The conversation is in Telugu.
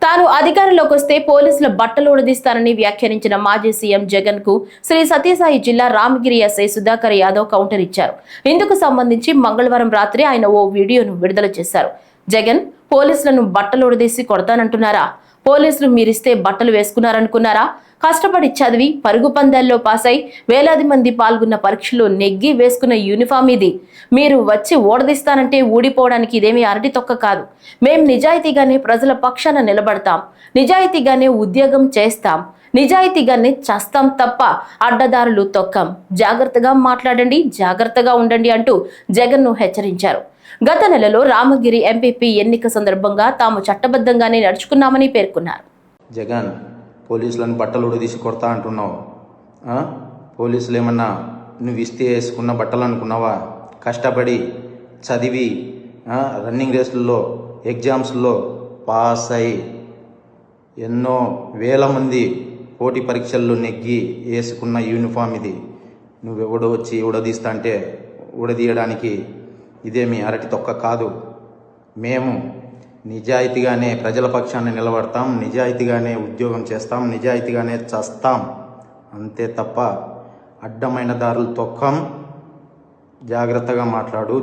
తాను అధికారంలోకి వస్తే పోలీసుల బట్టలు ఉడదీస్తానని వ్యాఖ్యానించిన మాజీ సీఎం జగన్ కు శ్రీ సత్యసాయి జిల్లా రామగిరి ఎస్ఐ సుధాకర్ యాదవ్ కౌంటర్ ఇచ్చారు. ఇందుకు సంబంధించి మంగళవారం రాత్రి ఆయన ఓ వీడియోను విడుదల చేశారు. జగన్ పోలీసులను బట్టలు ఉడదీసి కొడతానంటున్నారా? పోలీసులు మీరిస్తే బట్టలు వేసుకున్నారనుకున్నారా? కష్టపడి చదివి పరుగు పందాల్లో పాస్ అయి వేలాది మంది పాల్గొన్న పరీక్షల్లో నెగ్గి వేసుకున్న యూనిఫామ్ ఇది. మీరు వచ్చి ఓడదీస్తానంటే ఊడిపోవడానికి ఇదేమీ అరటి తొక్క కాదు. మేం నిజాయితీగానే ప్రజల పక్షాన నిలబడతాం, నిజాయితీగానే ఉద్యోగం చేస్తాం, నిజాయితీగానే చస్తాం తప్ప అడ్డదారులు తొక్కం. జాగ్రత్తగా మాట్లాడండి, జాగ్రత్తగా ఉండండి అంటూ జగన్ను హెచ్చరించారు. గత నెలలో రామగిరి ఎంపీపీ ఎన్నిక సందర్భంగా తాము చట్టబద్ధంగానే నడుచుకున్నామని పేర్కొన్నారు. జగన్, పోలీసులను బట్టలు ఉడదీసి కొడతా అంటున్నావు. పోలీసులు ఏమన్నా నువ్వు ఇస్తే వేసుకున్న బట్టలు అనుకున్నావా? కష్టపడి చదివి రన్నింగ్ రేసుల్లో ఎగ్జామ్స్లో పాస్ అయి ఎన్నో వేల మంది పోటీ పరీక్షల్లో నెగ్గి వేసుకున్న యూనిఫామ్ ఇది. నువ్వెవడో వచ్చి ఉడదీస్తా అంటే ఉడదీయడానికి ఇదేమి అరటి తొక్క కాదు. మేము నిజాయితీగానే ప్రజల పక్షాన్ని నిలబడతాం, నిజాయితీగానే ఉద్యోగం చేస్తాం, నిజాయితీగానే చస్తాం, అంతే తప్ప అడ్డమైన దారులు తొక్కం. జాగ్రత్తగా మాట్లాడు.